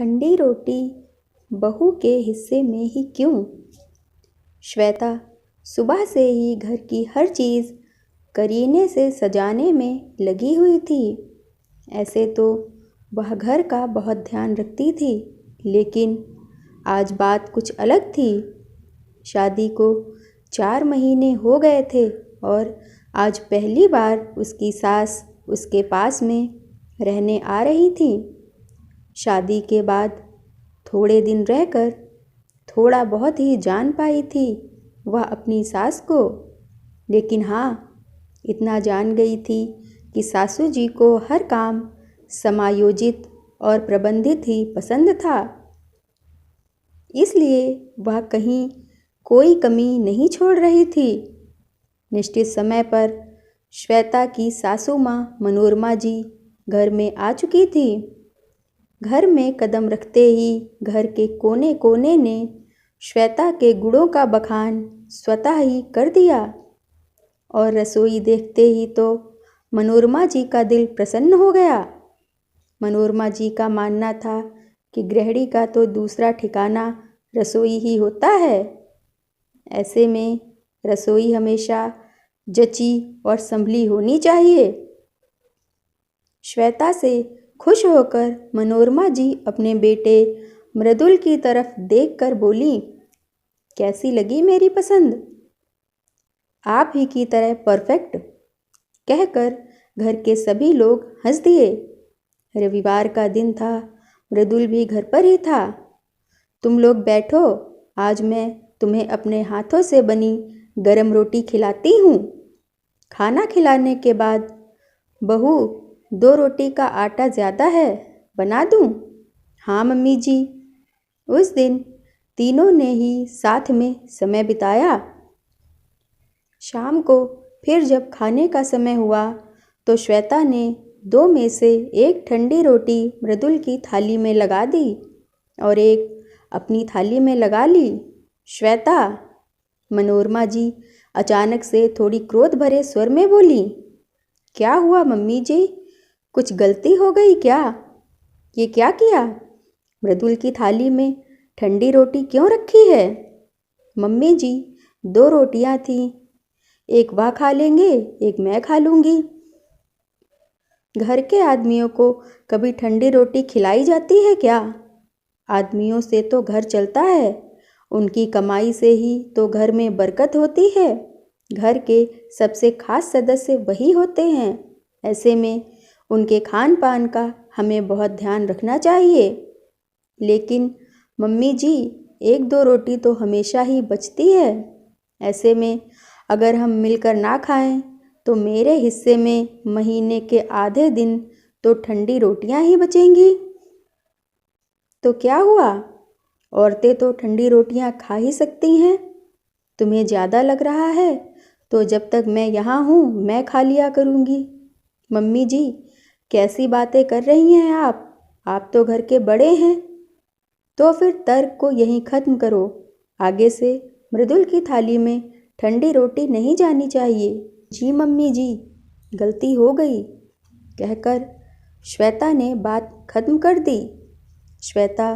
ठंडी रोटी बहू के हिस्से में ही क्यों? श्वेता सुबह से ही घर की हर चीज़ करीने से सजाने में लगी हुई थी। ऐसे तो वह घर का बहुत ध्यान रखती थी, लेकिन आज बात कुछ अलग थी। शादी को 4 महीने हो गए थे और आज पहली बार उसकी सास उसके पास में रहने आ रही थी। शादी के बाद थोड़े दिन रहकर थोड़ा बहुत ही जान पाई थी वह अपनी सास को, लेकिन हाँ, इतना जान गई थी कि सासू जी को हर काम समायोजित और प्रबंधित ही पसंद था। इसलिए वह कहीं कोई कमी नहीं छोड़ रही थी। निश्चित समय पर श्वेता की सासू माँ मनोरमा जी घर में आ चुकी थी। घर में कदम रखते ही घर के कोने कोने ने श्वेता के गुणों का बखान स्वतः ही कर दिया और रसोई देखते ही तो मनोरमा जी का दिल प्रसन्न हो गया। मनोरमा जी का मानना था कि गृहिणी का तो दूसरा ठिकाना रसोई ही होता है। ऐसे में रसोई हमेशा जची और संभली होनी चाहिए। श्वेता से खुश होकर मनोरमा जी अपने बेटे मृदुल की तरफ देखकर बोली, कैसी लगी मेरी पसंद? आप ही की तरह परफेक्ट, कहकर घर के सभी लोग हंस दिए। रविवार का दिन था, मृदुल भी घर पर ही था। तुम लोग बैठो, आज मैं तुम्हें अपने हाथों से बनी गरम रोटी खिलाती हूँ। खाना खिलाने के बाद, बहू 2 रोटी का आटा ज़्यादा है, बना दूँ? हाँ मम्मी जी। उस दिन तीनों ने ही साथ में समय बिताया। शाम को फिर जब खाने का समय हुआ तो श्वेता ने 2 में से एक ठंडी रोटी मृदुल की थाली में लगा दी और एक अपनी थाली में लगा ली। श्वेता, मनोरमा जी अचानक से थोड़ी क्रोध भरे स्वर में बोली, क्या हुआ मम्मी जी? कुछ गलती हो गई क्या? ये क्या किया? मृदुल की थाली में ठंडी रोटी क्यों रखी है? मम्मी जी 2 रोटियां थीं, एक वह खा लेंगे, एक मैं खा लूँगी। घर के आदमियों को कभी ठंडी रोटी खिलाई जाती है क्या? आदमियों से तो घर चलता है, उनकी कमाई से ही तो घर में बरकत होती है। घर के सबसे खास सदस्य वही होते हैं। ऐसे में उनके खान पान का हमें बहुत ध्यान रखना चाहिए। लेकिन मम्मी जी 1-2 रोटी तो हमेशा ही बचती है। ऐसे में अगर हम मिलकर ना खाएं तो मेरे हिस्से में महीने के आधे दिन तो ठंडी रोटियां ही बचेंगी। तो क्या हुआ? औरतें तो ठंडी रोटियां खा ही सकती हैं। तुम्हें ज़्यादा लग रहा है तो जब तक मैं यहाँ हूँ मैं खा लिया करूँगी। मम्मी जी कैसी बातें कर रही हैं आप तो घर के बड़े हैं। तो फिर तर्क को यहीं ख़त्म करो। आगे से मृदुल की थाली में ठंडी रोटी नहीं जानी चाहिए। जी मम्मी जी, गलती हो गई, कहकर श्वेता ने बात खत्म कर दी। श्वेता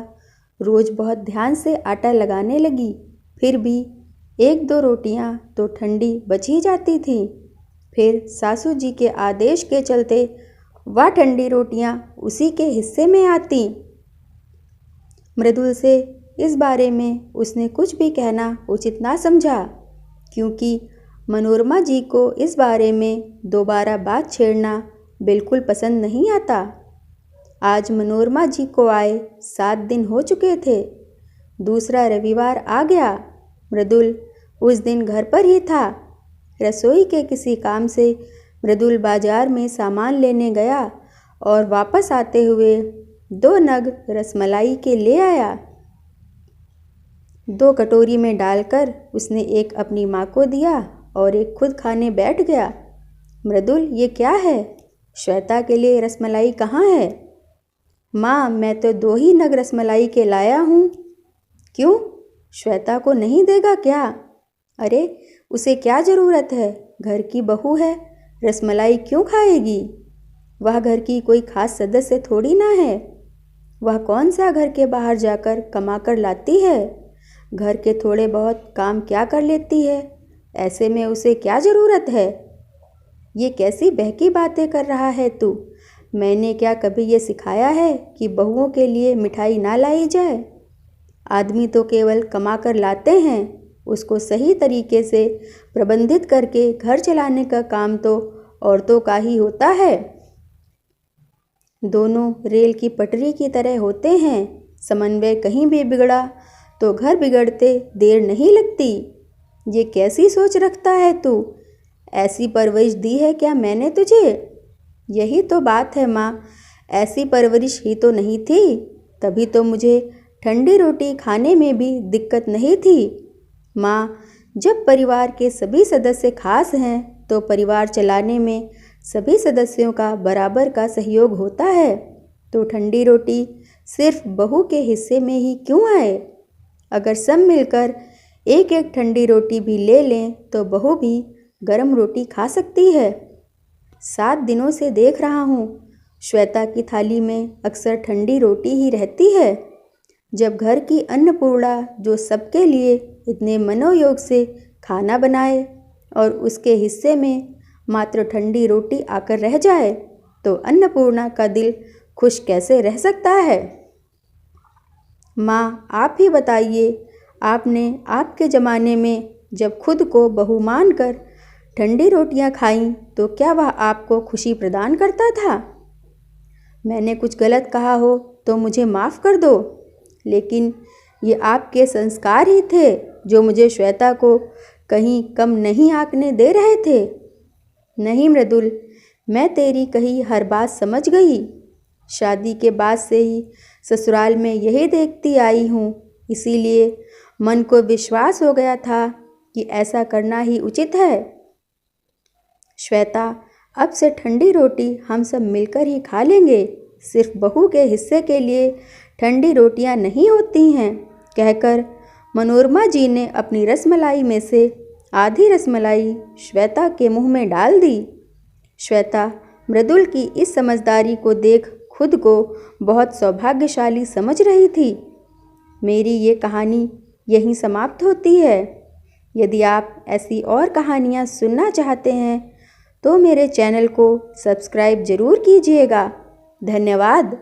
रोज़ बहुत ध्यान से आटा लगाने लगी, फिर भी 1-2 रोटियां तो ठंडी बच ही जाती थीं। फिर सासू जी के आदेश के चलते वह ठंडी रोटियां उसी के हिस्से में आती। मृदुल से इस बारे में उसने कुछ भी कहना उचित ना समझा, क्योंकि मनोरमा जी को इस बारे में दोबारा बात छेड़ना बिल्कुल पसंद नहीं आता। आज मनोरमा जी को आए 7 दिन हो चुके थे। दूसरा रविवार आ गया। मृदुल उस दिन घर पर ही था। रसोई के किसी काम से मृदुल बाजार में सामान लेने गया और वापस आते हुए 2 नग रसमलाई के ले आया। 2 कटोरी में डालकर उसने एक अपनी माँ को दिया और एक खुद खाने बैठ गया। मृदुल, ये क्या है? श्वेता के लिए रसमलाई कहाँ है? माँ, मैं तो 2 ही नग रसमलाई के लाया हूँ। क्यों, श्वेता को नहीं देगा क्या? अरे उसे क्या ज़रूरत है, घर की बहू है, रसमलाई क्यों खाएगी? वह घर की कोई खास सदस्य थोड़ी ना है। वह कौन सा घर के बाहर जाकर कमा कर लाती है? घर के थोड़े बहुत काम क्या कर लेती है? ऐसे में उसे क्या ज़रूरत है? ये कैसी बहकी बातें कर रहा है तू? मैंने क्या कभी ये सिखाया है कि बहुओं के लिए मिठाई ना लाई जाए? आदमी तो केवल कमा कर लाते हैं, उसको सही तरीके से प्रबंधित करके घर चलाने का काम तो औरतों का ही होता है। दोनों रेल की पटरी की तरह होते हैं, समन्वय कहीं भी बिगड़ा तो घर बिगड़ते देर नहीं लगती। ये कैसी सोच रखता है तू? ऐसी परवरिश दी है क्या मैंने तुझे? यही तो बात है माँ, ऐसी परवरिश ही तो नहीं थी, तभी तो मुझे ठंडी रोटी खाने में भी दिक्कत नहीं थी। माँ, जब परिवार के सभी सदस्य खास हैं तो परिवार चलाने में सभी सदस्यों का बराबर का सहयोग होता है, तो ठंडी रोटी सिर्फ बहू के हिस्से में ही क्यों आए? अगर सब मिलकर एक एक ठंडी रोटी भी ले लें तो बहू भी गरम रोटी खा सकती है। 7 दिनों से देख रहा हूँ, श्वेता की थाली में अक्सर ठंडी रोटी ही रहती है। जब घर की अन्नपूर्णा जो सबके लिए इतने मनोयोग से खाना बनाए और उसके हिस्से में मात्र ठंडी रोटी आकर रह जाए, तो अन्नपूर्णा का दिल खुश कैसे रह सकता है? माँ, आप ही बताइए, आपने आपके ज़माने में जब खुद को बहू मानकर ठंडी रोटियां खाईं तो क्या वह आपको खुशी प्रदान करता था? मैंने कुछ गलत कहा हो तो मुझे माफ़ कर दो, लेकिन ये आपके संस्कार ही थे जो मुझे श्वेता को कहीं कम नहीं आंकने दे रहे थे। नहीं मृदुल, मैं तेरी कही हर बात समझ गई। शादी के बाद से ही ससुराल में यही देखती आई हूँ, इसीलिए मन को विश्वास हो गया था कि ऐसा करना ही उचित है। श्वेता, अब से ठंडी रोटी हम सब मिलकर ही खा लेंगे, सिर्फ बहू के हिस्से के लिए ठंडी रोटियां नहीं होती हैं, कहकर मनोरमा जी ने अपनी रसमलाई में से आधी रसमलाई श्वेता के मुंह में डाल दी। श्वेता मृदुल की इस समझदारी को देख खुद को बहुत सौभाग्यशाली समझ रही थी। मेरी ये कहानी यहीं समाप्त होती है। यदि आप ऐसी और कहानियाँ सुनना चाहते हैं तो मेरे चैनल को सब्सक्राइब ज़रूर कीजिएगा। धन्यवाद।